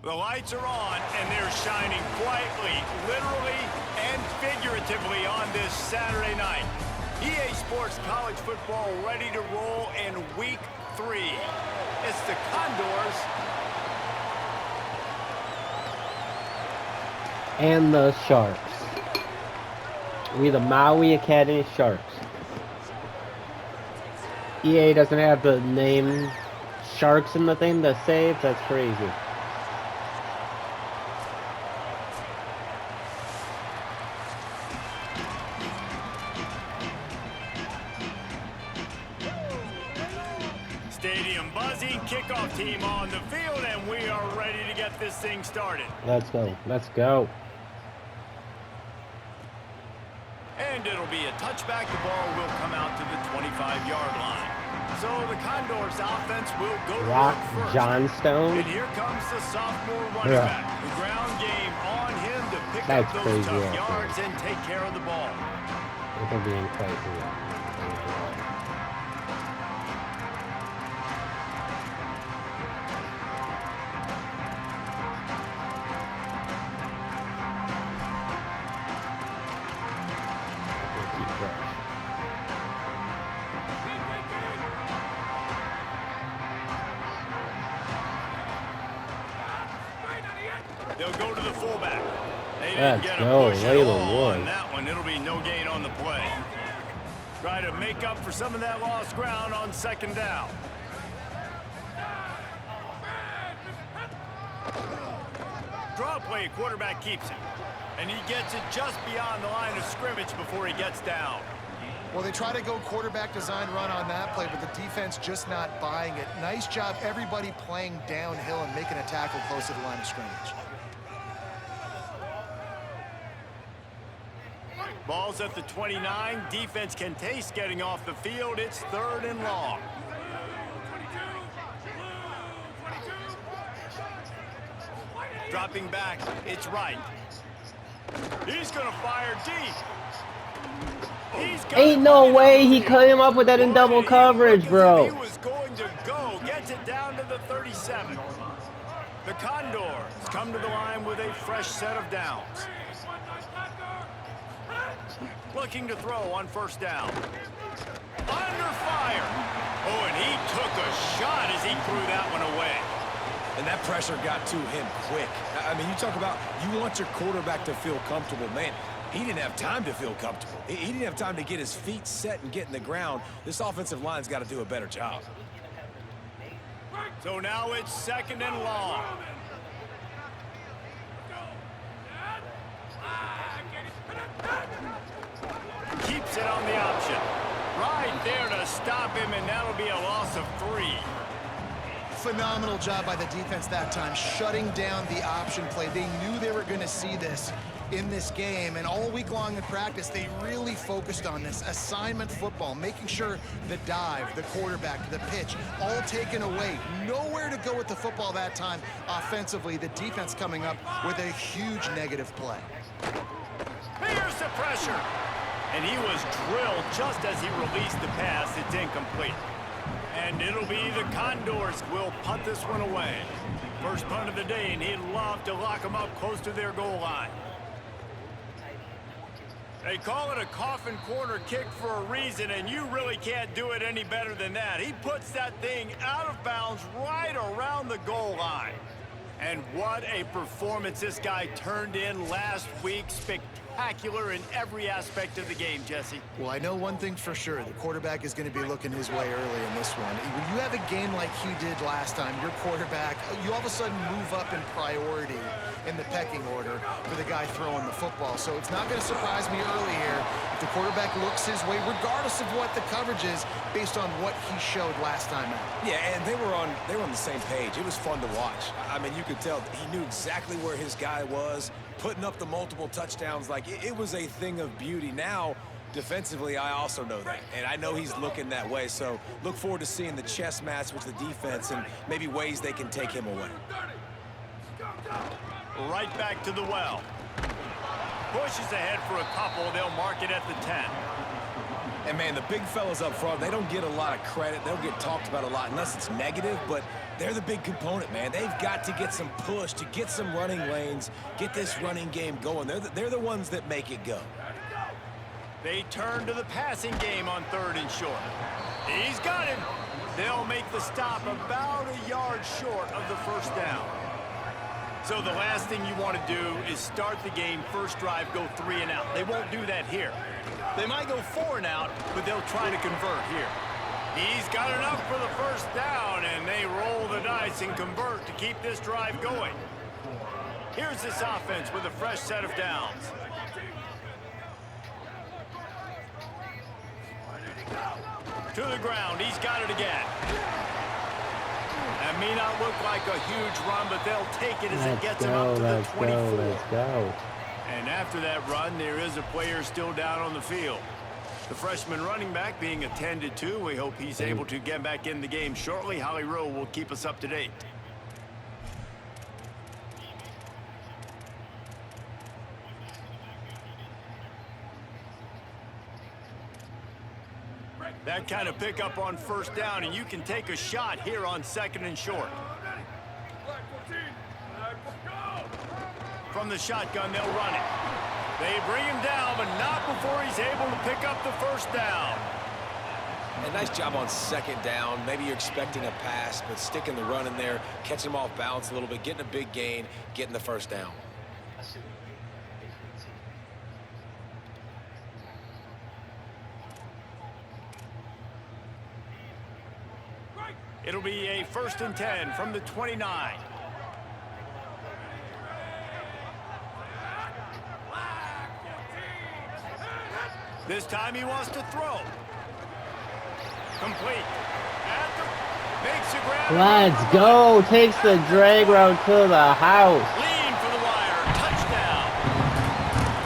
The lights are on, and they're shining brightly, literally and figuratively on this Saturday night. EA Sports College Football ready to roll in Week 3. It's the Condors and the Sharks. We the Maui Academy Sharks. EA doesn't have the name Sharks in the thing to save. That's crazy. Stadium buzzing, kickoff team on the field, and we are ready to get this thing started. Let's go. Let's go. And it'll be a touchback. The ball will come out to the 25-yard line. So the Condors offense will go to Rock work first. Johnstone. And here comes the sophomore running back. The ground game on him to pick up those tough yards and take care of the ball. It'll be incredible. They'll go to the fullback. They didn't Let's get go. a push Layla at all Ward. on that one. It'll be no gain on the play. Try to make up for some of that lost ground on second down. Draw play, quarterback keeps it. And he gets it just beyond the line of scrimmage before he gets down. Well, they try to go quarterback design run on that play, but the defense just not buying it. Nice job, everybody playing downhill and making a tackle close to the line of scrimmage. Ball's at the 29. Defense can taste getting off the field. It's 3rd and long. Dropping back, it's right. He's going to fire deep. Ain't no way he cut him up with that in double coverage, bro. He was going to go. Gets it down to the 37. The Condors come to the line with a fresh set of downs. Looking to throw on first down. Under fire. Oh, and he took a shot as he threw that one away. And that pressure got to him quick. I mean, you talk about you want your quarterback to feel comfortable. Man, he didn't have time to feel comfortable. He didn't have time to get his feet set and get in the ground. This offensive line's got to do a better job. So now it's 2nd and long. Keeps it on the option. Right there to stop him, and that'll be a loss of 3. Phenomenal job by the defense that time, shutting down the option play. They knew they were going to see this in this game, and all week long in practice, they really focused on this assignment football, making sure the dive, the quarterback, the pitch, all taken away. Nowhere to go with the football that time offensively. The defense coming up with a huge negative play. Here's the pressure. And he was drilled just as he released the pass. It's incomplete. And it'll be the Condors will punt this one away. First punt of the day, and he'd love to lock them up close to their goal line. They call it a coffin corner kick for a reason, and you really can't do it any better than that. He puts that thing out of bounds right around the goal line. And what a performance this guy turned in last week. Spectacular in every aspect of the game, Jesse. Well, I know one thing for sure. The quarterback is going to be looking his way early in this one. When you have a game like he did last time, your quarterback, you all of a sudden move up in priority in the pecking order for the guy throwing the football. So it's not going to surprise me early here if the quarterback looks his way, regardless of what the coverage is, based on what he showed last time out. Yeah, and they were on the same page. It was fun to watch. I mean, you could tell he knew exactly where his guy was, putting up the multiple touchdowns. Like, it was a thing of beauty. Now, defensively, I also know that, and I know he's looking that way. So look forward to seeing the chess match with the defense and maybe ways they can take him away. Right back to the well. Pushes ahead for a couple. They'll mark it at the 10. And, man, the big fellas up front, they don't get a lot of credit. They don't get talked about a lot unless it's negative, but They're the big component, man. They've got to get some push, to get some running lanes, get this running game going. They're the ones that make it go. They turn to the passing game on 3rd and short. He's got him. They'll make the stop about a yard short of the first down. So the last thing you want to do is start the game, first drive, go 3 and out. They won't do that here. They might go 4 and out, but they'll try to convert here. He's got enough for the first down, and they roll the dice and convert to keep this drive going. Here's this offense with a fresh set of downs. To the ground, he's got it again. That may not look like a huge run, but they'll take it as it gets him up to the 24. Let's go. And after that run, there is a player still down on the field. The freshman running back being attended to. We hope he's able to get back in the game shortly. Holly Rowe will keep us up to date. That kind of pickup on first down, and you can take a shot here on 2nd and short. From the shotgun, they'll run it. They bring him down, but not before he's able to pick up the first down. A nice job on 2nd down. Maybe you're expecting a pass, but sticking the run in there, catching him off balance a little bit, getting a big gain, getting the first down. It'll be a 1st and 10 from the 29. This time he wants to throw. Complete. Makes a grab. Let's go. Takes the drag route to the house. Lean for the wire. Touchdown.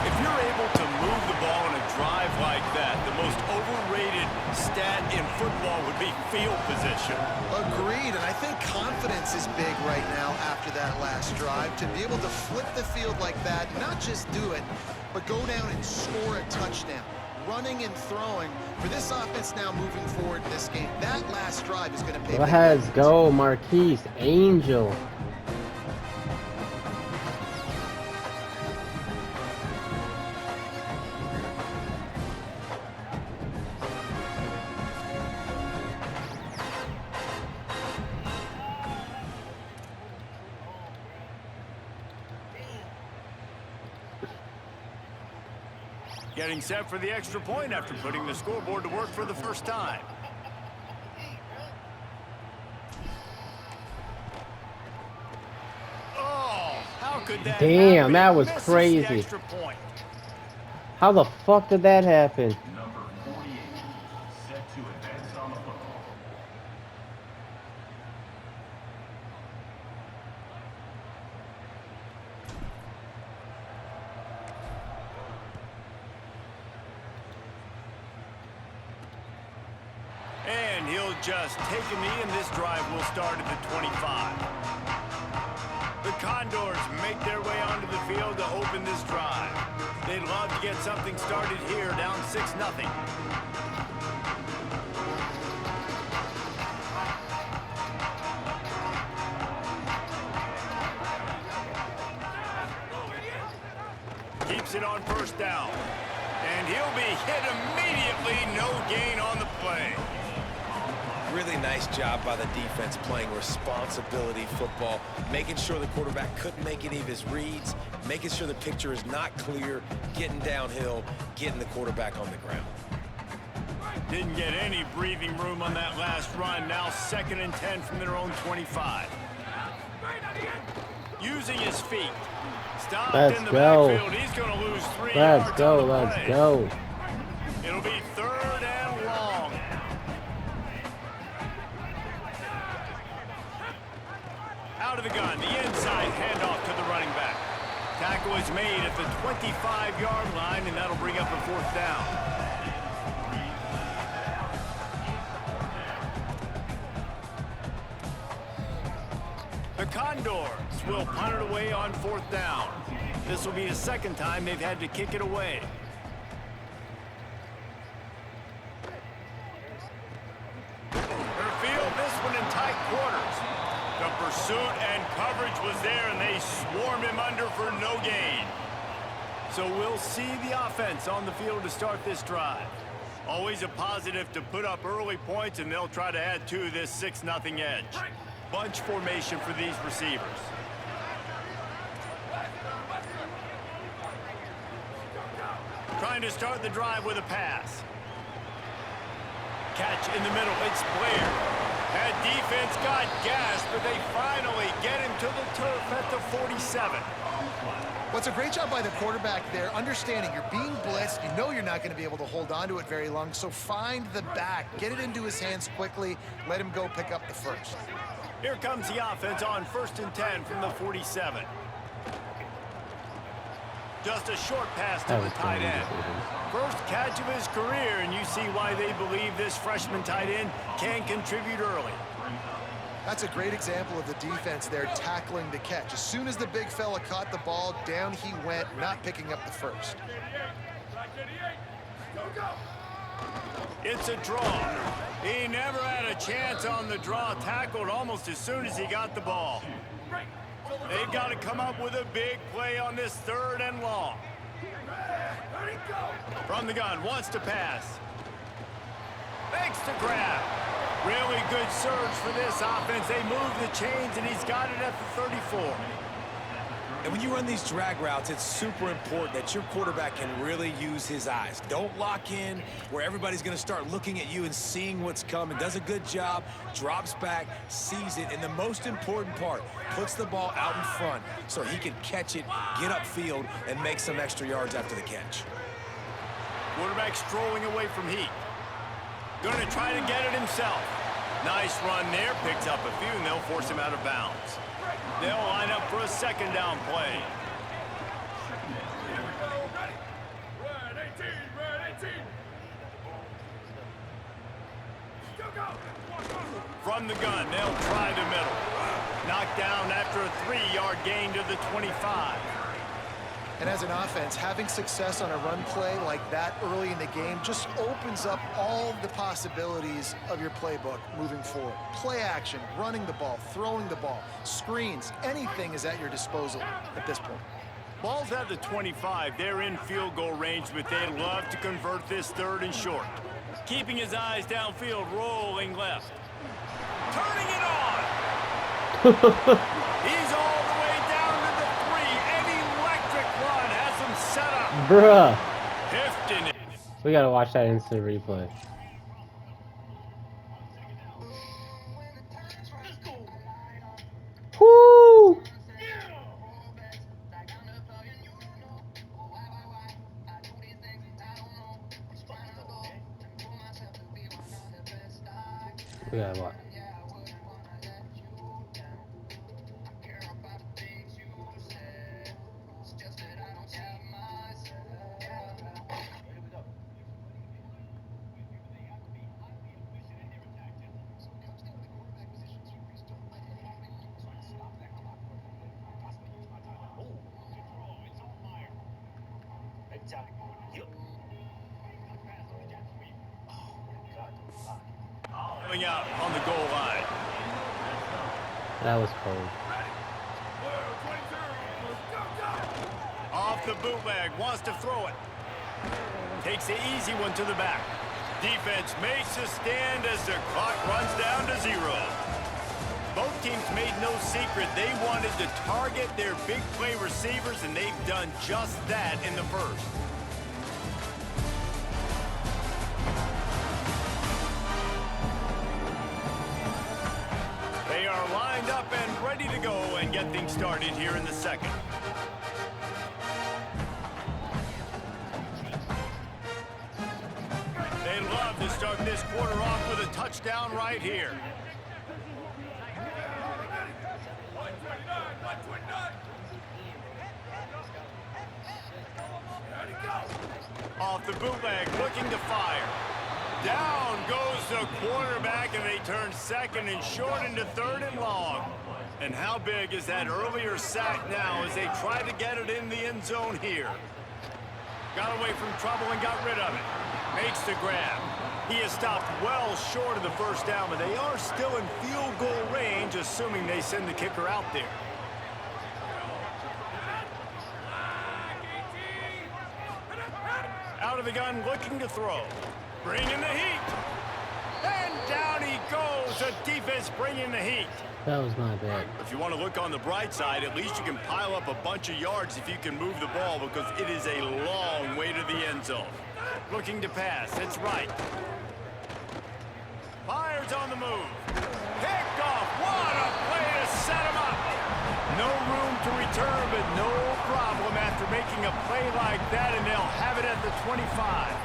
If you're able to move the ball in a drive like that, the most overrated stat in football would be field position. Agreed, and I think confidence is big right now after that last drive. To be able to flip the field like that, not just do it, but go down and score a touchdown. Running and throwing for this offense now moving forward in this game. That last drive is going to pay. Let's go, Marquise Angel. Getting set for the extra point after putting the scoreboard to work for the first time. Oh, how could that Damn, happen? that was Misses crazy. the extra point. How the fuck did that happen? Number 48, set to advance on the football. And he'll just take a knee, and this drive will start at the 25. The Condors make their way onto the field to open this drive. They'd love to get something started here, down 6-0. Keeps it on first down. And he'll be hit immediately. No gain on the play. Really nice job by the defense playing responsibility football, making sure the quarterback couldn't make any of his reads, making sure the picture is not clear, getting downhill, getting the quarterback on the ground. Didn't get any breathing room on that last run. Now 2nd and 10 from their own 25. Using his feet. Stopped in the backfield. He's going to lose 3 yards. Let's go, let's go. It'll be 3rd and long. Out of the gun, the inside handoff to the running back. Tackle is made at the 25-yard line, and that'll bring up a 4th down. The Condors will punt it away on 4th down. This will be the 2nd time they've had to kick it away. Field this one in tight quarters. Pursuit and coverage was there, and they swarmed him under for no gain. So we'll see the offense on the field to start this drive. Always a positive to put up early points, and they'll try to add to this 6-0 edge. Bunch formation for these receivers. Trying to start the drive with a pass. Catch in the middle. It's Blair. That defense got gassed, but they finally get him to the turf at the 47. Well, it's a great job by the quarterback there, understanding you're being blitzed. You know you're not going to be able to hold on to it very long, so find the back. Get it into his hands quickly. Let him go pick up the first. Here comes the offense on 1st and 10 from the 47. Just a short pass to the tight end. First catch of his career, and you see why they believe this freshman tight end can contribute early. That's a great example of the defense there tackling the catch. As soon as the big fella caught the ball, down he went, not picking up the first. It's a draw. He never had a chance on the draw, tackled almost as soon as he got the ball. They've got to come up with a big play on this 3rd and long. From the gun, wants to pass. Makes the grab. Really good surge for this offense. They move the chains, and he's got it at the 34. And when you run these drag routes, it's super important that your quarterback can really use his eyes. Don't lock in where everybody's going to start looking at you and seeing what's coming. Does a good job, drops back, sees it, and the most important part, puts the ball out in front so he can catch it, get upfield, and make some extra yards after the catch. Quarterback strolling away from heat. Going to try to get it himself. Nice run there, picks up a few, and they'll force him out of bounds. They'll line up for a 2nd down play. From the gun, they'll try the middle. Knocked down after a 3-yard gain to the 25. And as an offense, having success on a run play like that early in the game just opens up all the possibilities of your playbook moving forward. Play action, running the ball, throwing the ball, screens, anything is at your disposal at this point. Ball's at the 25. They're in field goal range, but they'd love to convert this 3rd and short. Keeping his eyes downfield, rolling left. Turning it on! He's all the way down to the 3. An electric run has him set up. Bruh. Hefting it. We gotta watch that instant replay. Woo! We gotta watch. Coming out on the goal line. That was cold. Off the bootleg, wants to throw it. Takes the easy one to the back. Defense makes a stand as the clock runs down to 0. Both teams made no secret they wanted to target their big play receivers, and they've done just that in the 1st. They are lined up and ready to go and get things started here in the 2nd. They'd love to start this quarter off with a touchdown right here. Off the bootleg, looking to fire. Down goes the quarterback, and they turn 2nd and short into 3rd and long. And how big is that earlier sack now as they try to get it in the end zone here? Got away from trouble and got rid of it. Makes the grab. He is stopped well short of the first down, but they are still in field goal range, assuming they send the kicker out there. Out of the gun, looking to throw. Bring in the heat. And down he goes. The defense bringing the heat. That was my bad. If you want to look on the bright side, at least you can pile up a bunch of yards if you can move the ball, because it is a long way to the end zone. Looking to pass. It's right. Fires on the move. Picked off. What a play to set him up. No room to return, but no problem after making a play like that, and they'll have it at the 25.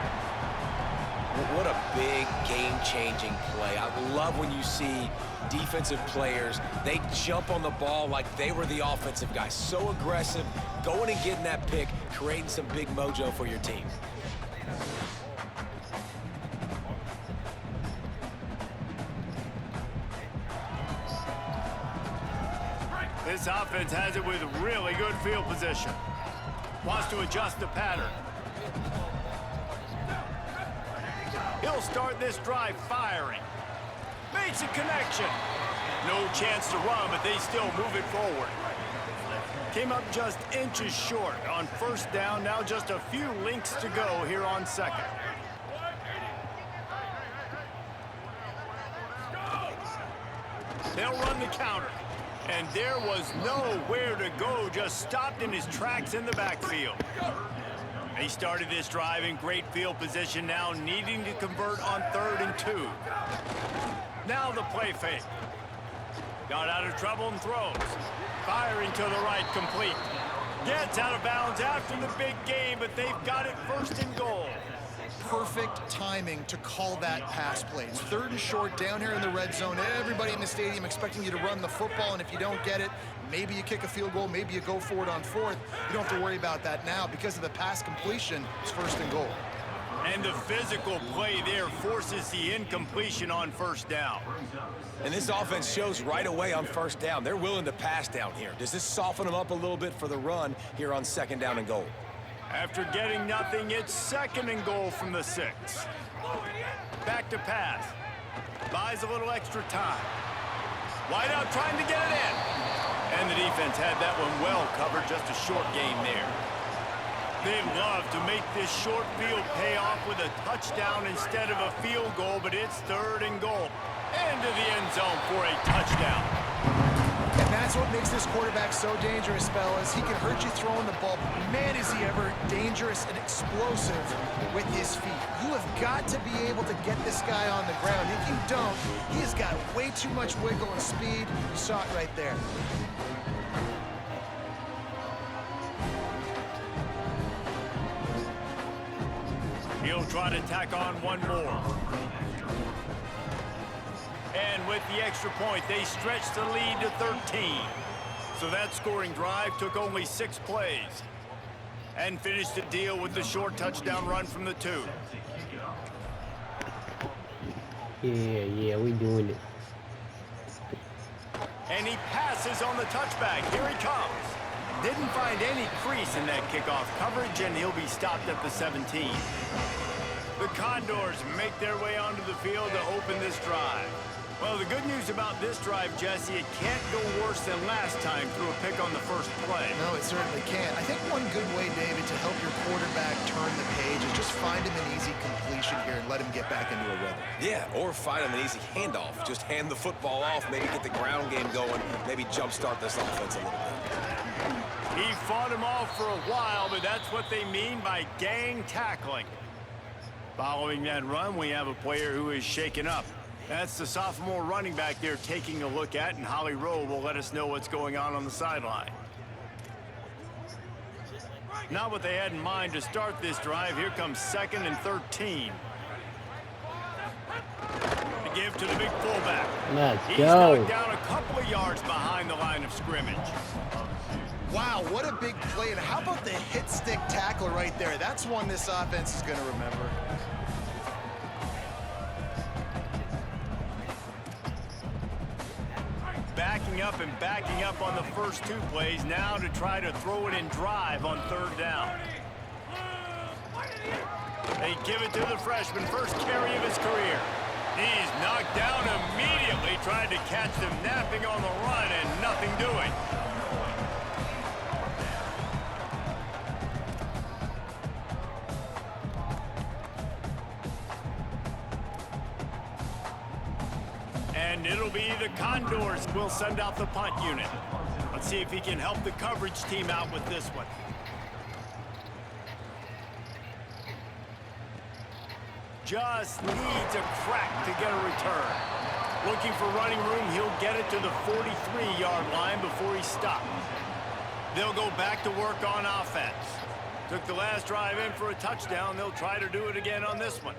What a big game-changing play. I love when you see defensive players, they jump on the ball like they were the offensive guy. So aggressive, going and getting that pick, creating some big mojo for your team. This offense has it with really good field position. Wants to adjust the pattern. He'll start this drive firing. Makes a connection. No chance to run, but they still move it forward. Came up just inches short on first down. Now just a few links to go here on second. They'll run the counter. And there was nowhere to go, just stopped in his tracks in the backfield. They started this drive in great field position, now needing to convert on 3rd and 2. Now the play fake. Got out of trouble and throws. Firing to the right, complete. Gets out of bounds after the big game, but they've got it 1st and goal. Perfect timing to call that pass play. It's 3rd and short down here in the red zone. Everybody in the stadium expecting you to run the football, and if you don't get it, maybe you kick a field goal, maybe you go for it on 4th. You don't have to worry about that now. Because of the pass completion, it's 1st and goal. And the physical play there forces the incompletion on 1st down. And this offense shows right away on 1st down. They're willing to pass down here. Does this soften them up a little bit for the run here on 2nd down and goal? After getting nothing, it's 2nd and goal from the 6. Back to pass. Buys a little extra time. Wide out trying to get it in. And the defense had that one well covered, just a short gain there. They love to make this short field pay off with a touchdown instead of a field goal, but it's 3rd and goal. Into the end zone for a touchdown. And that's what makes this quarterback so dangerous, fellas. He can hurt you throwing the ball, but man, is he ever dangerous and explosive with his feet. You have got to be able to get this guy on the ground. If you don't, he has got way too much wiggle and speed. You saw it right there. He'll try to tack on one more. And with the extra point, they stretched the lead to 13. So that scoring drive took only 6 plays. And finished the deal with the short touchdown run from the 2. Yeah, we doing it. And he passes on the touchback. Here he comes. Didn't find any crease in that kickoff coverage, and he'll be stopped at the 17. The Condors make their way onto the field to open this drive. Well, the good news about this drive, Jesse, it can't go worse than last time through a pick on the first play. No, it certainly can't. I think one good way, David, to help your quarterback turn the page is just find him an easy completion here and let him get back into a rhythm. Yeah, or find him an easy handoff. Just hand the football off, maybe get the ground game going, maybe jumpstart this offense a little bit. He fought him off for a while, but that's what they mean by gang tackling. Following that run, we have a player who is shaken up. That's the sophomore running back there taking a look at, and Holly Rowe will let us know what's going on the sideline. Not what they had in mind to start this drive. Here comes 2nd and 13. To give to the big fullback. Let's He's go. knocked down a couple of yards behind the line of scrimmage. Wow, what a big play. And how about the hit stick tackle right there? That's one this offense is going to remember. Backing up on the first 2 plays, now to try to throw it in drive on 3rd down. They give it to the freshman, first carry of his career. He's knocked down immediately, trying to catch them napping on the run and nothing doing. And it'll be the Condors will send out the punt unit. Let's see if he can help the coverage team out with this one. Just needs a crack to get a return. Looking for running room, he'll get it to the 43-yard line before he stops. They'll go back to work on offense. Took the last drive in for a touchdown. They'll try to do it again on this one.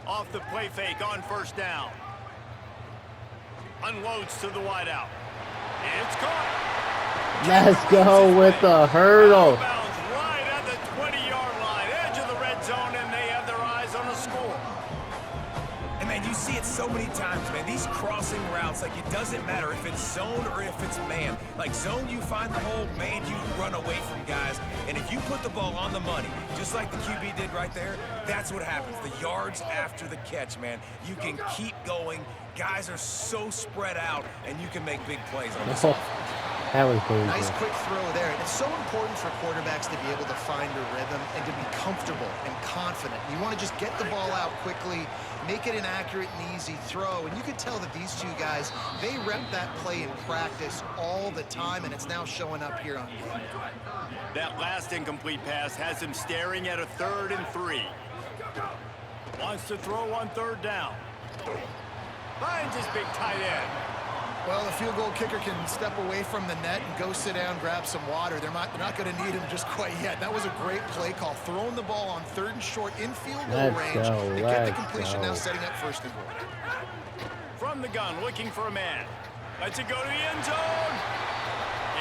Off the play fake on first down. Unloads to the wideout. It's caught. Let's go with the hurdle. Bounds right at the 20-yard line, edge of the red zone, and they have their eyes on a score. And man, you see it so many times, man. These crossing routes, like it doesn't matter if it's zone or if it's man. Like zone, you find the hole, man, you run away from guys. And if you put the ball on the money, just like the QB did right there, that's what happens. The yards after the catch, man, you can keep going. Guys are so spread out, and you can make big plays on this offense. That was dangerous. Nice quick throw there. And it's so important for quarterbacks to be able to find a rhythm and to be comfortable and confident. You want to just get the ball out quickly, make it an accurate and easy throw. And you can tell that these two guys, they rep that play in practice all the time, and it's now showing up here on game. That last incomplete pass has him staring at a 3rd and 3. Wants to throw on 3rd down. Finds his big tight end. Well, the field goal kicker can step away from the net and go sit down, grab some water. They're not going to need him just quite yet. That was a great play call. Throwing the ball on 3rd and short in field goal range. They get the completion, now setting up 1st and goal. From the gun, looking for a man. Lets it go to the end zone.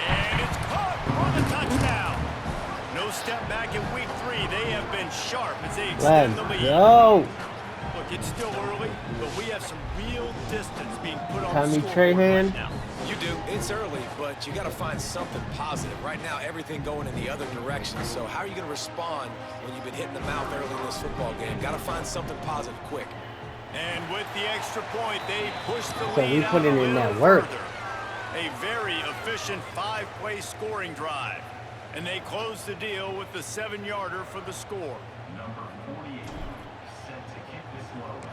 And it's caught for the touchdown. No step back in week 3. They have been sharp as they extend the lead. Go. Look, it's still early, but we have some real distance being put on Tommy the scoreboard Trahan. right now. You do. It's early, but you got to find something positive. Right now, everything going in the other direction. So how are you going to respond when you've been hitting the mouth early in this football game? Got to find something positive quick. And with the extra point, they push the So lead we out put a in little that work. further. A very efficient 5-play scoring drive. And they close the deal with the 7-yarder for the score. Number 48, set to kick this one away.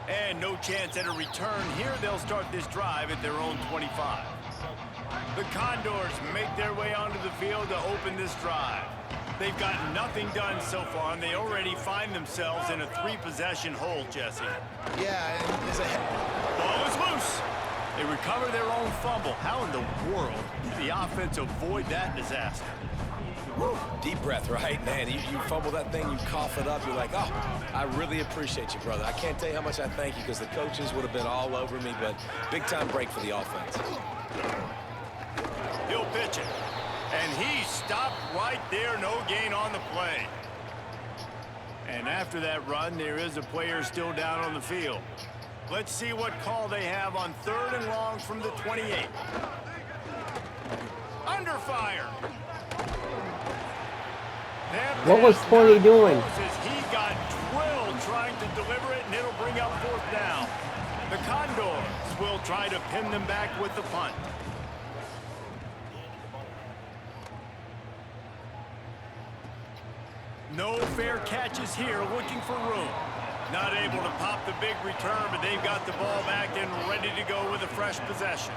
And no chance at a return here. They'll start this drive at their own 25. The Condors make their way onto the field to open this drive. They've gotten nothing done so far, and they already find themselves in a 3-possession hole, Jesse. Yeah, and there's a... Ball is loose. They recover their own fumble. How in the world did the offense avoid that disaster? Woo. Deep breath, right? Man, you fumble that thing, you cough it up, you're like, oh, I really appreciate you, brother. I can't tell you how much I thank you because the coaches would have been all over me, but big-time break for the offense. He'll pitch it. And he stopped right there, no gain on the play. And after that run, there is a player still down on the field. Let's see what call they have on 3rd and long from the 28. Under fire. What was 20 doing? He got drilled trying to deliver it, and it'll bring up 4th down. The Condors will try to pin them back with the punt. No fair catches here, looking for room. Not able to pop the big return, but they've got the ball back and ready to go with a fresh possession.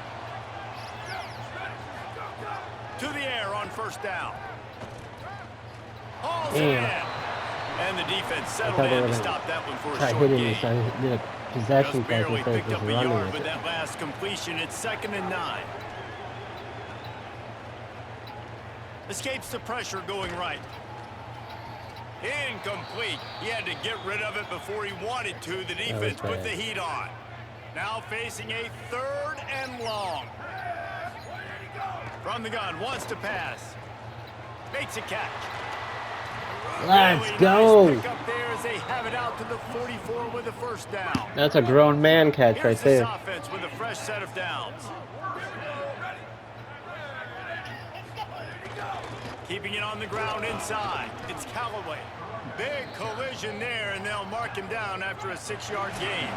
To the air on 1st down. Hauls it in. And the defense settled in to stop that one for a short gain. I did a possession Just barely play picked up a running yard with with it. that last completion. It's 2nd and 9. Escapes the pressure going right. Incomplete. He had to get rid of it before he wanted to. The defense put the heat on. Now facing a 3rd and long. From the gun, wants to pass. Makes a catch. Let's Really go. nice pick up there as they have it out to the 44 with a 1st down. That's a grown man catch right Here's this there. offense with a fresh set of downs. Keeping it on the ground inside. It's Callaway. Big collision there, and they'll mark him down after a 6-yard gain.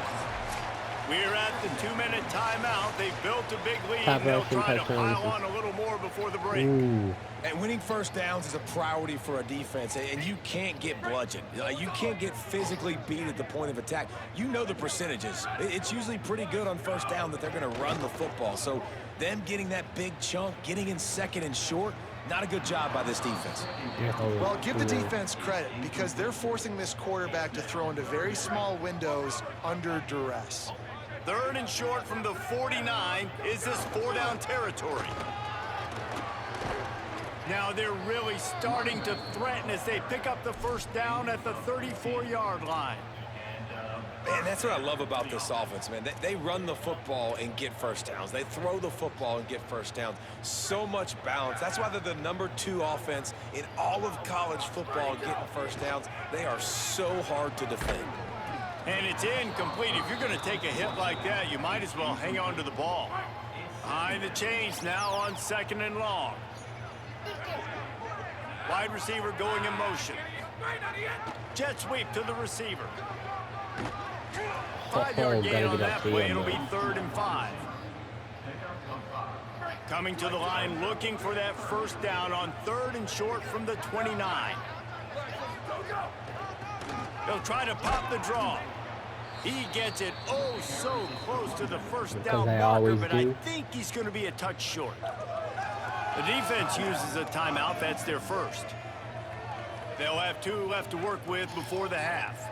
We're at the 2-minute timeout. They've built a big lead, and they'll try to pile on a little more before the break. Ooh. And winning first downs is a priority for a defense, and you can't get bludgeoned. You can't get physically beat at the point of attack. You know the percentages. It's usually pretty good on first down that they're going to run the football. So them getting that big chunk, getting in second and short, not a good job by this defense. Well, give the defense credit because they're forcing this quarterback to throw into very small windows under duress. 3rd and short from the 49. Is this 4-down territory? Now they're really starting to threaten as they pick up the first down at the 34-yard line. And that's what I love about this offense, man. They run the football and get first downs. They throw the football and get first downs. So much balance. That's why they're the #2 offense in all of college football getting first downs. They are so hard to defend. And it's incomplete. If you're going to take a hit like that, you might as well hang on to the ball. Behind the chains now on 2nd and long. Wide receiver going in motion. Jet sweep to the receiver. 5-yard gain on that play. It'll be 3rd and 5. Coming to the line, looking for that first down on 3rd and short from the 29. They'll try to pop the draw. He gets it oh so close to the first down marker, but I think he's going to be a touch short. The defense uses a timeout. That's their first. They'll have 2 left to work with before the half.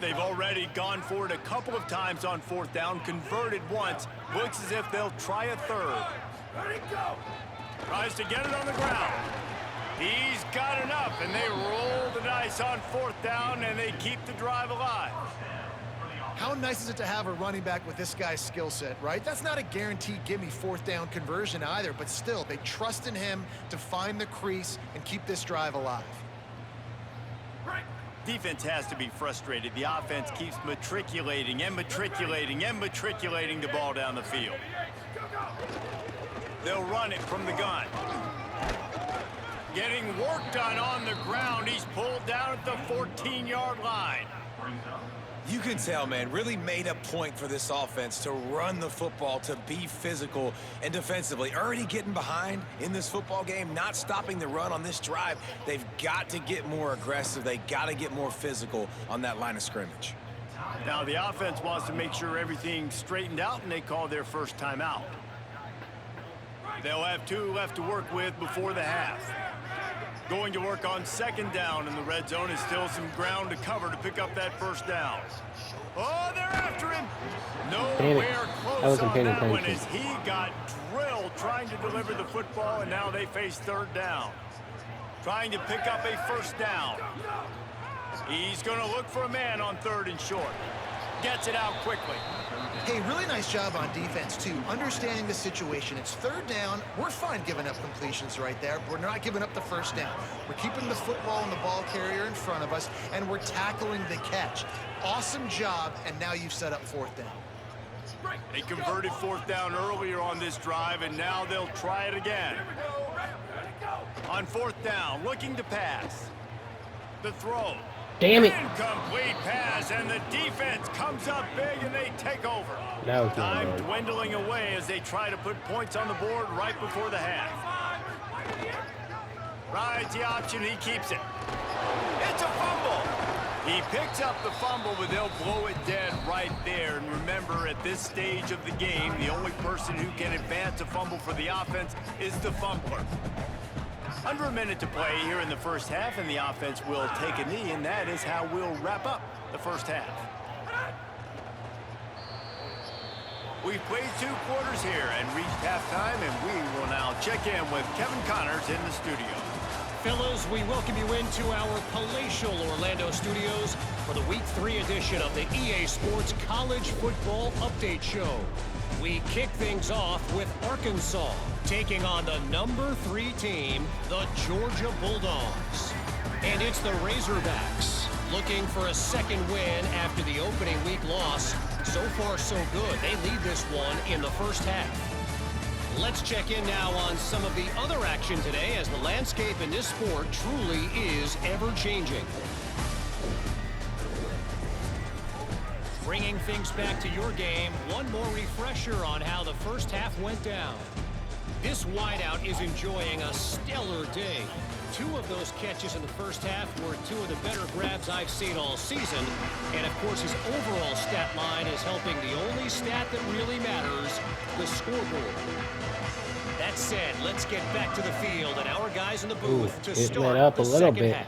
They've already gone for it a couple of times on 4th down, converted once. Looks as if they'll try a 3rd. Tries to get it on the ground. He's got enough, and they roll the dice on 4th down, and they keep the drive alive. How nice is it to have a running back with this guy's skill set, right? That's not a guaranteed gimme 4th down conversion either, but still, they trust in him to find the crease and keep this drive alive. Defense has to be frustrated. The offense keeps matriculating and matriculating and matriculating the ball down the field. They'll run it from the gun. Getting work done on the ground. He's pulled down at the 14-yard line. You can tell, man, really made a point for this offense to run the football, to be physical and defensively. Already getting behind in this football game, not stopping the run on this drive. They've got to get more aggressive. They got to get more physical on that line of scrimmage. Now the offense wants to make sure everything's straightened out, and they call their first timeout. They'll have 2 left to work with before the half. Going to work on 2nd down, and the red zone is still some ground to cover to pick up that first down. Oh, they're after him. Nowhere close on that one as he got drilled trying to deliver the football, and now they face 3rd down. Trying to pick up a first down. He's going to look for a man on 3rd and short. Gets it out quickly. Hey, really nice job on defense, too. Understanding the situation. It's 3rd down. We're fine giving up completions right there. We're not giving up the first down. We're keeping the football and the ball carrier in front of us, and we're tackling the catch. Awesome job, and now you've set up 4th down. They converted 4th down earlier on this drive, and now they'll try it again. On 4th down, looking to pass. The throw. Damn it. Incomplete pass, and the defense comes up big, and they take over. Time dwindling away as they try to put points on the board right before the half. Rides the option, he keeps it. It's a fumble. He picks up the fumble, but they'll blow it dead right there. And remember, at this stage of the game, the only person who can advance a fumble for the offense is the fumbler. Under a minute to play here in the first half, and the offense will take a knee, and that is how we'll wrap up the first half. We've played 2 quarters here and reached halftime, and we will now check in with Kevin Connors in the studio. Fellas, we welcome you into our palatial Orlando studios for the Week 3 edition of the EA Sports College Football Update Show. We kick things off with Arkansas taking on the number 3 team, the Georgia Bulldogs. And it's the Razorbacks Looking for a second win after the opening week loss. So far, so good. They lead this one in the first half. Let's check in now on some of the other action today, as the landscape in this sport truly is ever-changing. Bringing things back to your game, one more refresher on how the first half went down. This wideout is enjoying a stellar day. 2 of those catches in the first half were 2 of the better grabs I've seen all season. And of course, his overall stat line is helping the only stat that really matters, the scoreboard. That said, let's get back to the field and our guys in the booth to start the second half.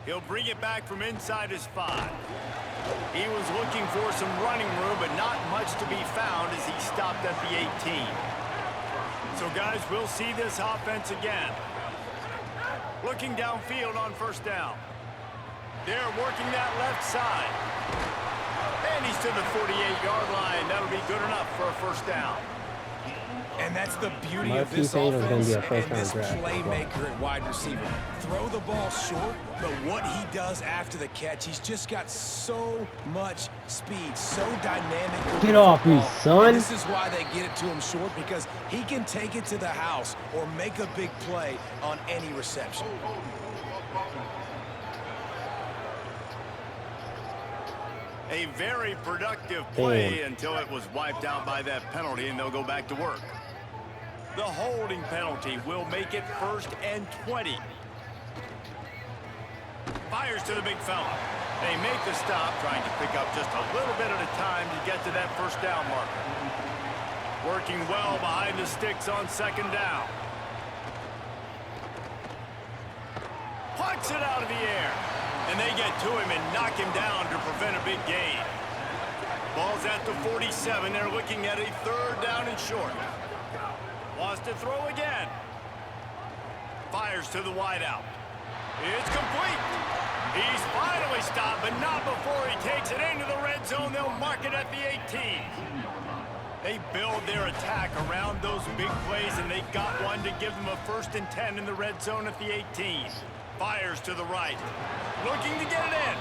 He'll bring it back from inside his 5. He was looking for some running room, but not much to be found as he stopped at the 18. So, guys, we'll see this offense again. Looking downfield on first down. They're working that left side. And he's to the 48-yard line. That'll be good enough for a first down. And that's the beauty of this offense and this playmaker at wide receiver. Throw the ball short, but what he does after the catch, he's just got so much speed, so dynamic. Get off me, son. And this is why they get it to him short, because he can take it to the house or make a big play on any reception. A very productive play until it was wiped out by that penalty, and they'll go back to work. The holding penalty will make it 1st and 20. Fires to the big fella. They make the stop, trying to pick up just a little bit at a time to get to that first down marker. Working well behind the sticks on second down. Plucks it out of the air. And they get to him and knock him down to prevent a big gain. Ball's at the 47. They're looking at a 3rd down and short. Wants to throw again. Fires to the wideout. It's complete. He's finally stopped, but not before he takes it into the red zone. They'll mark it at the 18. They build their attack around those big plays, and they got one to give them a 1st and 10 in the red zone at the 18. Fires to the right. Looking to get it in.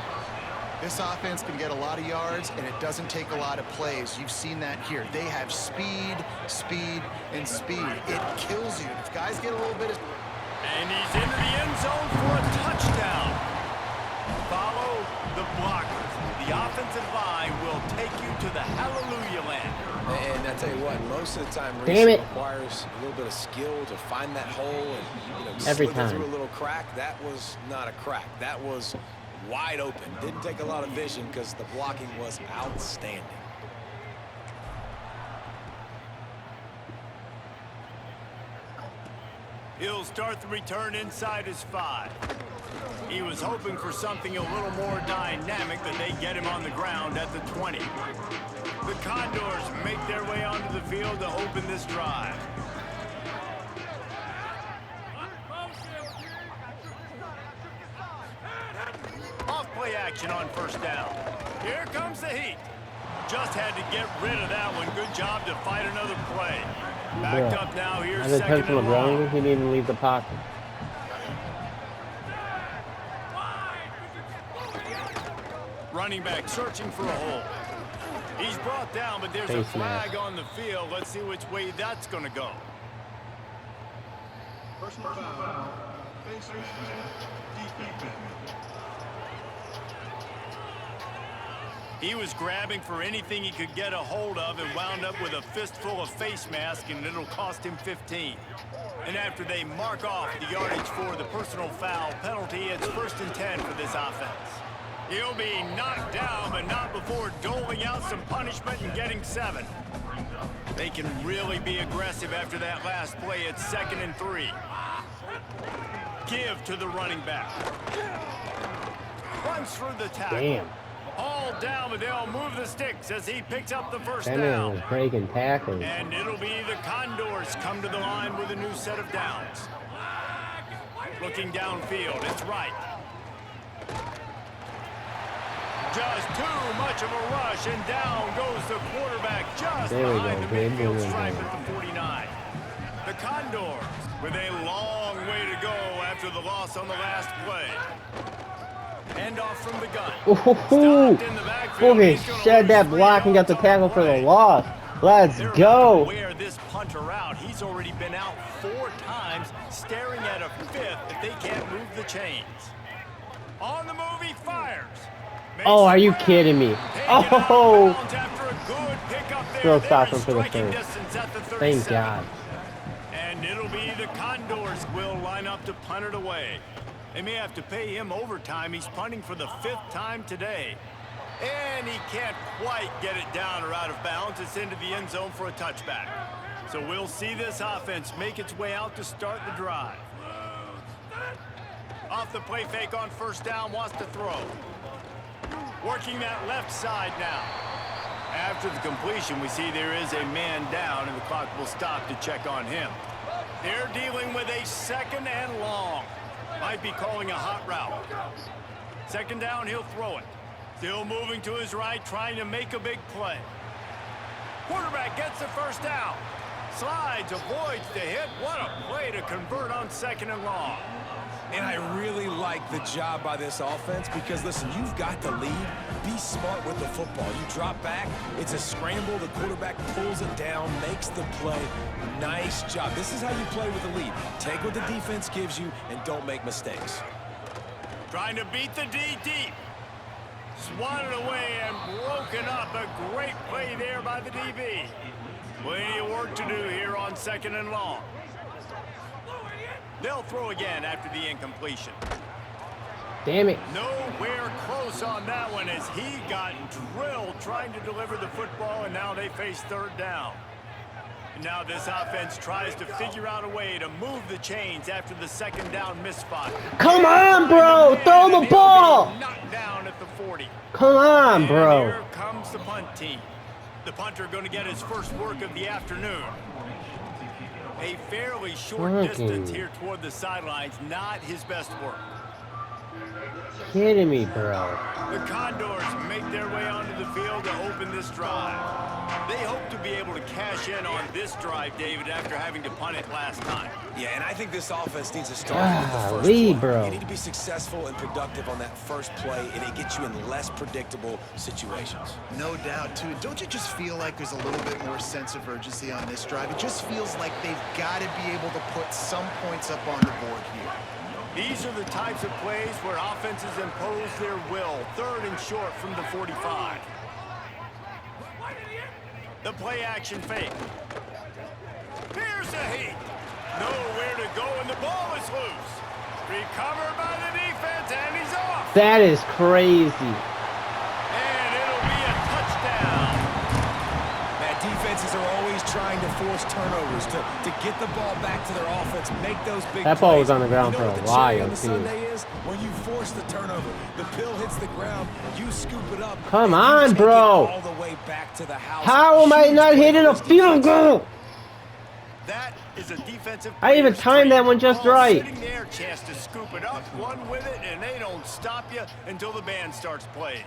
This offense can get a lot of yards, and it doesn't take a lot of plays. You've seen that here. They have speed, speed, and speed. It kills you. If guys get a little bit of... And he's into the end zone for a touchdown. Follow the blockers. The offensive line will take you to the hallelujah land. And I tell you what, most of the time, it requires a little bit of skill to find that hole and, you know, every slither time through a little crack. That was not a crack. That was wide open. Didn't take a lot of vision because the blocking was outstanding. He'll start the return inside his 5. He was hoping for something a little more dynamic, but they get him on the ground at the 20. The Condors make their way onto the field to open this drive. Off-play action on first down. Here comes the heat. Just had to get rid of that one. Good job to fight another play. Backed up now. Here's second and long. He didn't even leave the pocket. Running back searching for a hole. He's brought down, but there's a flag on the field. Let's see which way that's going to go. Personal foul. Face defense. He was grabbing for anything he could get a hold of and wound up with a fistful of face mask, and it'll cost him 15. And after they mark off the yardage for the personal foul penalty, it's 1st and 10 for this offense. He'll be knocked down, but not before doling out some punishment and getting 7. They can really be aggressive after that last play. It's 2nd and 3. Give to the running back. Runs through the tackle. Damn. All down, but they'll move the sticks as he picks up the first That down. man was breaking tackles. And it'll be the Condors come to the line with a new set of downs. Looking downfield, it's right. Just too much of a rush, and down goes the quarterback just behind the midfield stripe at the 49. The Condors with a long way to go after the loss on the last play. Hand off from the gun. Ooh, he shed that block and got the tackle for the loss. Let's go. Wear this punter out. He's already been out 4 times, staring at a 5th if they can't move the chains. On the move, he fires. Oh, are you kidding me? Oh, still stop him for the first. Thank God. And it'll be the Condors will line up to punt it away. They may have to pay him overtime. He's punting for the 5th time today. And he can't quite get it down or out of bounds. It's into the end zone for a touchback. So we'll see this offense make its way out to start the drive. Off the play fake on first down, wants to throw. Working that left side now. After the completion, we see there is a man down, and the clock will stop to check on him. They're dealing with a 2nd and long. Might be calling a hot route. 2nd down, he'll throw it. Still moving to his right, trying to make a big play. Quarterback gets the first down. Slides, avoids the hit. What a play to convert on 2nd and long. And I really like the job by this offense because, listen, you've got the lead. Be smart with the football. You drop back, it's a scramble. The quarterback pulls it down, makes the play. Nice job. This is how you play with the lead. Take what the defense gives you and don't make mistakes. Trying to beat the D deep. Swatted away and broken up. A great play there by the DB. Plenty of work to do here on 2nd and long. They'll throw again after the incompletion. Damn it. Nowhere close on that one as he got drilled trying to deliver the football, and now they face 3rd down. And now this offense tries to figure out a way to move the chains after the 2nd down misspot. Come on, bro. Throw the ball. Knocked down at the 40. Come on, And bro. here comes the punt team. The punter going to get his first work of the afternoon. A fairly short distance here toward the sidelines, not his best work. Kidding me, bro. The Condors make their way onto the field to open this drive. They hope to be able to cash in on this drive, David, after having to punt it last time. Yeah, and I think this offense needs to start with the first Golly, play. bro. You need to be successful and productive on that first play, and it gets you in less predictable situations. No doubt, too. Don't you just feel like there's a little bit more sense of urgency on this drive? It just feels like they've got to be able to put some points up on the board here. These are the types of plays where offenses impose their will. 3rd and short from the 45. The play action fake. Here's the heat. Nowhere to go, and the ball is loose. Recovered by the defense, and he's off. That is crazy. And it'll be a touchdown. Man, defenses are always trying to force turnovers to get the ball back to their offense, make those big That ball plays. was on the ground You know for what a the cherry on while, the too. Sunday is? When you force the turnover, the pill hits the ground, you scoop it up. Come and on, you take bro. it all the way back to the house. How am I Huge not play hitting for a this field defense. goal? That is a defensive. I even player's timed that trait. one just Ball right. Sitting there, chance to scoop it up, run with it, and they don't stop you until the band starts playing.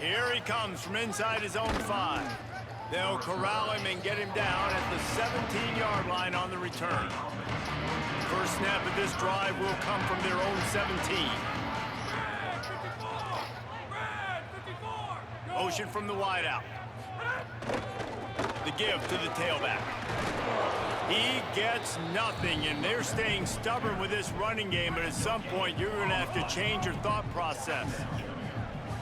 Here he comes from inside his own 5. They'll corral him and get him down at the 17-yard line on the return. First snap of this drive will come from their own 17. Motion from the wideout. The give to the tailback. He gets nothing, and they're staying stubborn with this running game, but at some point you're going to have to change your thought process.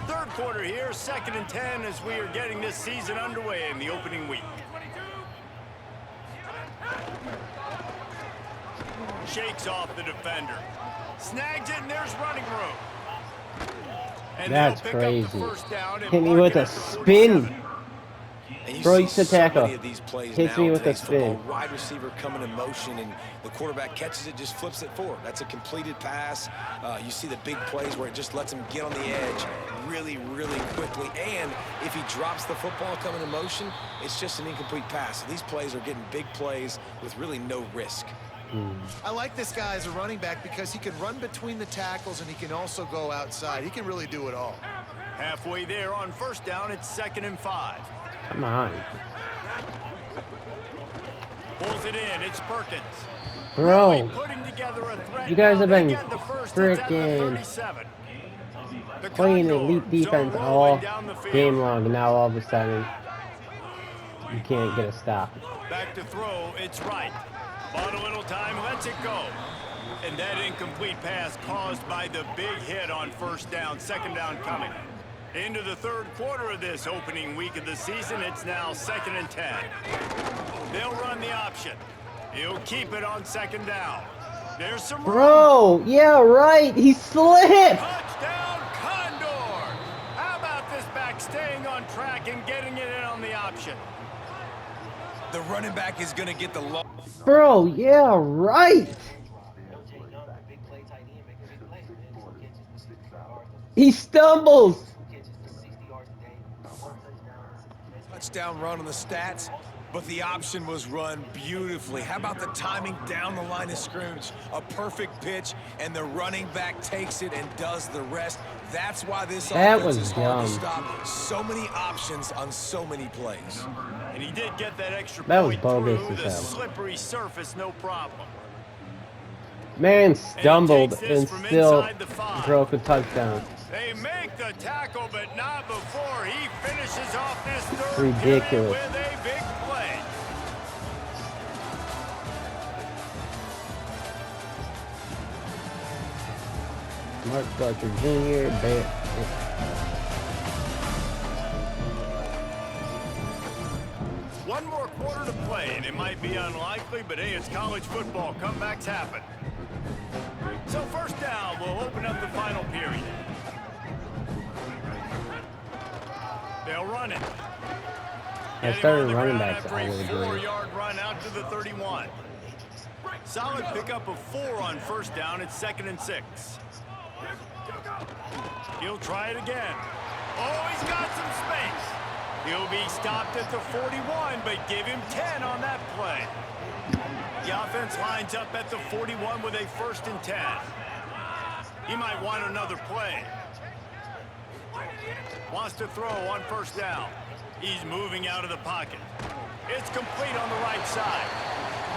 3rd quarter here, 2nd and 10 as we are getting this season underway in the opening week. Shakes off the defender. Snags it, and there's running room. And That's they'll pick crazy. up the first down and Hit me mark with it a at the spin. 47. And you Bro, see you should so tackle. many of these plays Hits now me in with a today's football. spin. Wide receiver coming in motion, and the quarterback catches it, just flips it forward. That's a completed pass. You see the big plays where it just lets him get on the edge really, really quickly. And if he drops the football coming in motion, it's just an incomplete pass. So these plays are getting big plays with really no risk. I like this guy as a running back because he can run between the tackles and he can also go outside. He can really do it all. Halfway there on first down, it's 2nd and 5. Come on. Pulls it in. It's Perkins. Bro, Putting together a threat. you guys have been Again, the first is at the freaking 37. The playing Condors elite defense are all rolling down the field. game long, and now all of a sudden, you can't get a stop. Back to throw, it's right. Bought a little time, lets it go. And that incomplete pass caused by the big hit on first down, second down coming. Into the third quarter of this opening week of the season, it's now 2nd and 10. They'll run the option. He'll keep it on second down. There's some room. Bro, yeah, right. He slipped. Touchdown, Condors! How about this back staying on track and getting it in on the option? The running back is going to get the low. Bro, yeah, right. He stumbles. Touchdown run on the stats, but the option was run beautifully. How about the timing down the line of scrimmage? A perfect pitch, and the running back takes it and does the rest. That's why this offense is hard to stop. So many options on so many plays. And he did get that extra That was point bogus through as the hell. slippery surface, no problem. Man stumbled and still broke a touchdown. They make the tackle, but not before he finishes off this third Ridiculous. period with a big play. Mark Fletcher Jr. One more quarter to play, and it might be unlikely, but hey, it's college football. Comebacks happen. So first down, we'll open up the final period. They'll run it. I started running backs all the way doing. 4-yard run out to the 31. Solid pickup of 4 on first down. It's 2nd and 6. He'll try it again. Oh, he's got some space. He'll be stopped at the 41, but give him 10 on that play. The offense lines up at the 41 with a 1st and 10. He might want another play. Wants to throw on first down. He's moving out of the pocket. It's complete on the right side.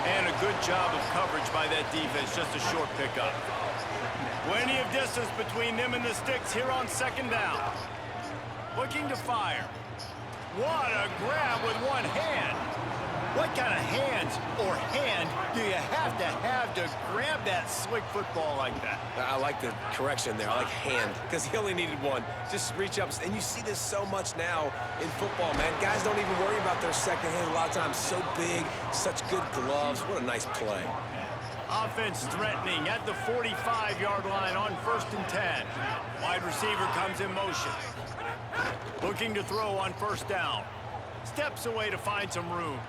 And a good job of coverage by that defense, just a short pickup. Plenty of distance between them and the sticks here on second down. Looking to fire. What a grab with one hand. What kind of hands or hand do you have to grab that slick football like that? I like the correction there. I like hand, because he only needed one. Just reach up. And you see this so much now in football, man. Guys don't even worry about their second hand a lot of times. So big, such good gloves. What a nice play. Offense threatening at the 45-yard line on 1st and 10. Wide receiver comes in motion. Looking to throw on first down. Steps away to find some room.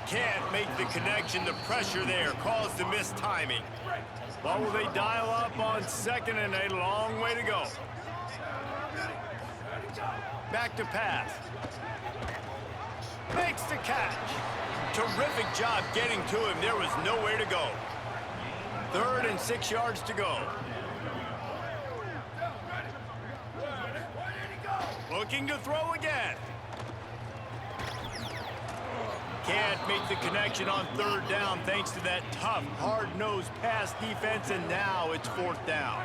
Can't make the connection. The pressure there caused the missed timing. What will they dial up on 2nd and a long way to go? Back to pass. Makes the catch. Terrific job getting to him. There was nowhere to go. 3rd and 6 yards to go. Looking to throw again. Can't make the connection on 3rd down thanks to that tough, hard-nosed pass defense, and now it's 4th down.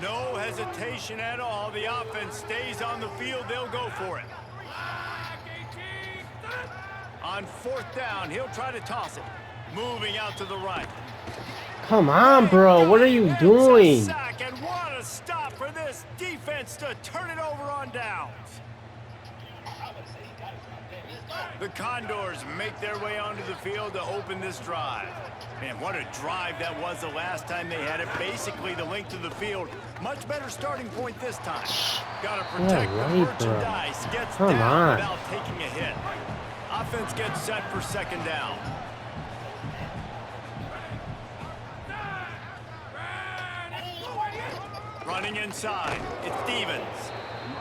No hesitation at all. The offense stays on the field. They'll go for it. On 4th down, he'll try to toss it. Moving out to the right. Come on, bro. What are you doing? Sack, and what a stop for this defense to turn it over on downs. The Condors make their way onto the field to open this drive. Man, what a drive that was the last time they had it. Basically the length of the field. Much better starting point this time. Got to protect the merchandise. Gets down without taking a hit. Offense gets set for 2nd down. Running inside, it's Stevens.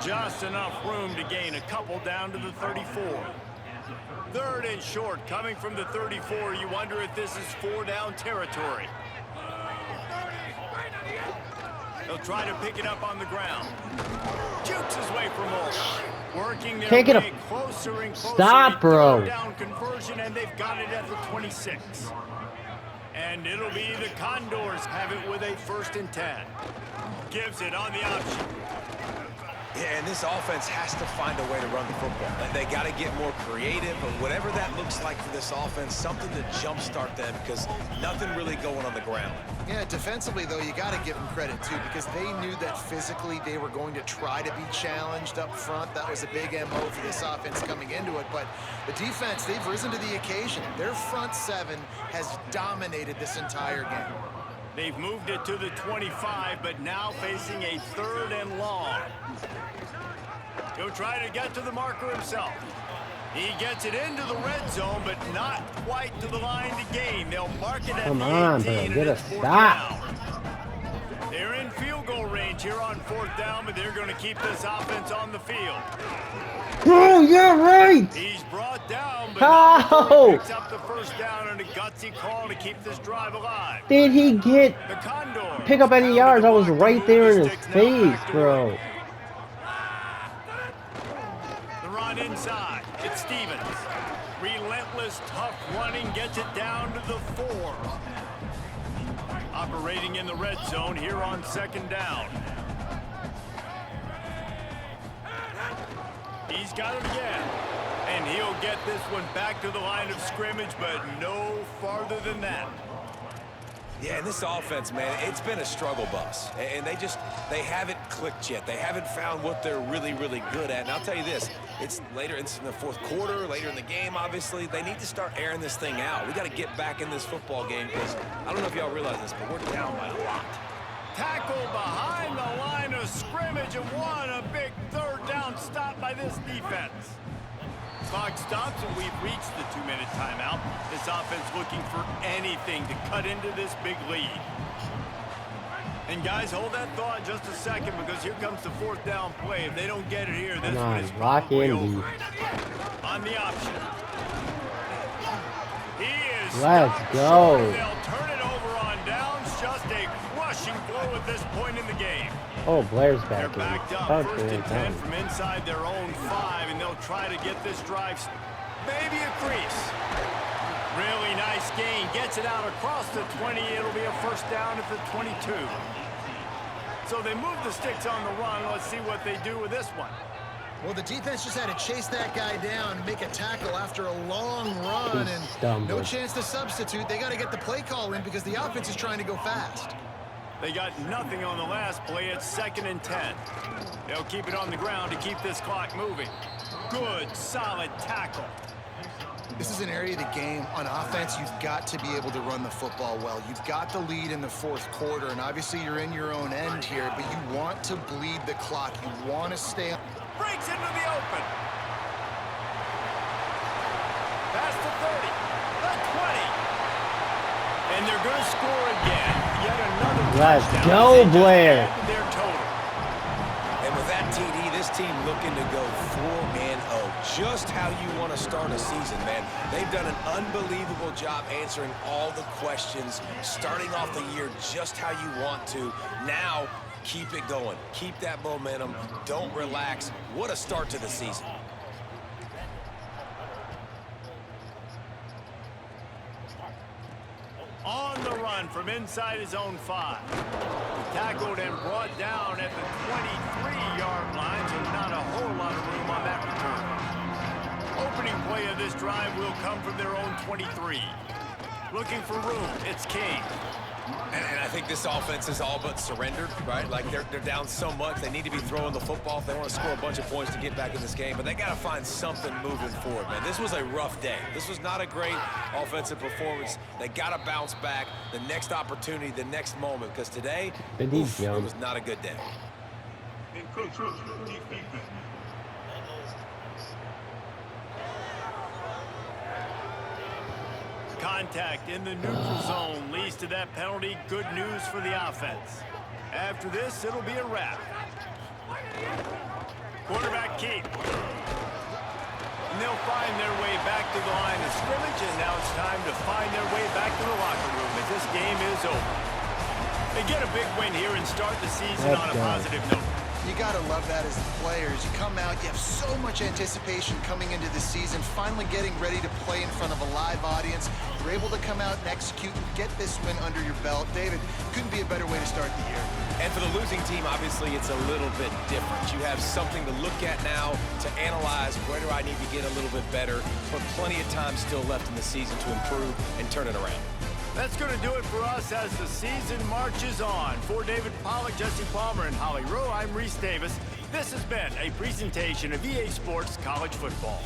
Just enough room to gain a couple down to the 34. 3rd and short, coming from the 34. You wonder if this is 4-down territory. He'll try to pick it up on the ground. Jukes his way for more. Working their Can't get way a closer and closer. stop, bro. Third down conversion, and they've got it at the 26. And it'll be the Condors have it with a 1st and 10. Gives it on the option. Yeah, and this offense has to find a way to run the football. They got to get more creative, or whatever that looks like for this offense, something to jumpstart them, because nothing really going on the ground. Yeah, defensively, though, you got to give them credit, too, because they knew that physically they were going to try to be challenged up front. That was a big MO for this offense coming into it. But the defense, they've risen to the occasion. Their front seven has dominated this entire game. They've moved it to the 25, but now facing a 3rd and long. He'll try to get to the marker himself. He gets it into the red zone, but not quite to the line to gain. They'll mark it at Come the 18, on, bro. and Get a it's 4th stop. down. They're in field goal range here on 4th down, but they're going to keep this offense on the field. Oh, you're right. He's brought down, but How? he picks up the 1st down and a gutsy call to keep this drive alive. Did he get The Condors pick up any yards? I was right there in his sticks now face, back to bro. work. The run inside. It's Stevens. Relentless, tough running gets it down to the 4. Operating in the red zone here on 2nd down. He's got it again. And he'll get this one back to the line of scrimmage, but no farther than that. Yeah, and this offense, man, it's been a struggle bus. And they haven't clicked yet. They haven't found what they're really, really good at. And I'll tell you this, it's later, it's in the 4th quarter, later in the game, obviously. They need to start airing this thing out. We got to get back in this football game, because I don't know if y'all realize this, but we're down by a lot. Tackle behind the line of scrimmage, and a big 3rd down stop by this defense. Clock stops, and we've reached the 2-minute timeout. This offense looking for anything to cut into this big lead. And guys, hold that thought just a second, because here comes the 4th down play. If they don't get it here, this one is probably over. On the option. He is Let's stopped go. short, and they'll turn it over on downs. Just a crushing blow at this point in the game. Oh, Blair's back They're in. backed up, Fuck, 1st and 10 man. from inside their own 5, and they'll try to get this drive maybe a crease. Really nice gain, gets it out across the 20. It'll be a 1st down at the 22. So they move the sticks on the run. Let's see what they do with this one. Well, the defense just had to chase that guy down and make a tackle after a long run, and no chance to substitute. They got to get the play call in because the offense is trying to go fast. They got nothing on the last play. It's 2nd and 10. They'll keep it on the ground to keep this clock moving. Good, solid tackle. This is an area of the game on offense you've got to be able to run the football well. You've got the lead in the 4th quarter, and obviously you're in your own end here, but you want to bleed the clock. You want to stay. Breaks into the open. Past the 30, the 20. And they're going to score again. Yet another Let's touchdown. go, They just Blair. added their total. And with that TD, this team looking to go 4-0. Just how you want to start a season, man. They've done an unbelievable job answering all the questions, starting off the year just how you want to. Now, keep it going. Keep that momentum. Don't relax. What a start to the season. On the run from inside his own 5. Tackled and brought down at the 23-yard line, so not a whole lot of room on that return. Opening play of this drive will come from their own 23. Looking for room, it's King. And I think this offense is all but surrendered, right? Like they're down so much, they need to be throwing the football if they want to score a bunch of points to get back in this game. But they got to find something moving forward, man. This was a rough day. This was not a great offensive performance. They got to bounce back the next opportunity, the next moment, because today, it was not a good day. Contact in the neutral zone leads to that penalty. Good news for the offense. After this, it'll be a wrap. Quarterback keep. And they'll find their way back to the line of scrimmage, and now it's time to find their way back to the locker room as this game is over. They get a big win here and start the season on a positive note. You gotta love that as the players. You come out, you have so much anticipation coming into the season, finally getting ready to play in front of a live audience. You're able to come out and execute and get this win under your belt. David, couldn't be a better way to start the year. And for the losing team, obviously, it's a little bit different. You have something to look at now to analyze where do I need to get a little bit better, but plenty of time still left in the season to improve and turn it around. That's going to do it for us as the season marches on. For David Pollack, Jesse Palmer, and Holly Rowe, I'm Reese Davis. This has been a presentation of EA Sports College Football.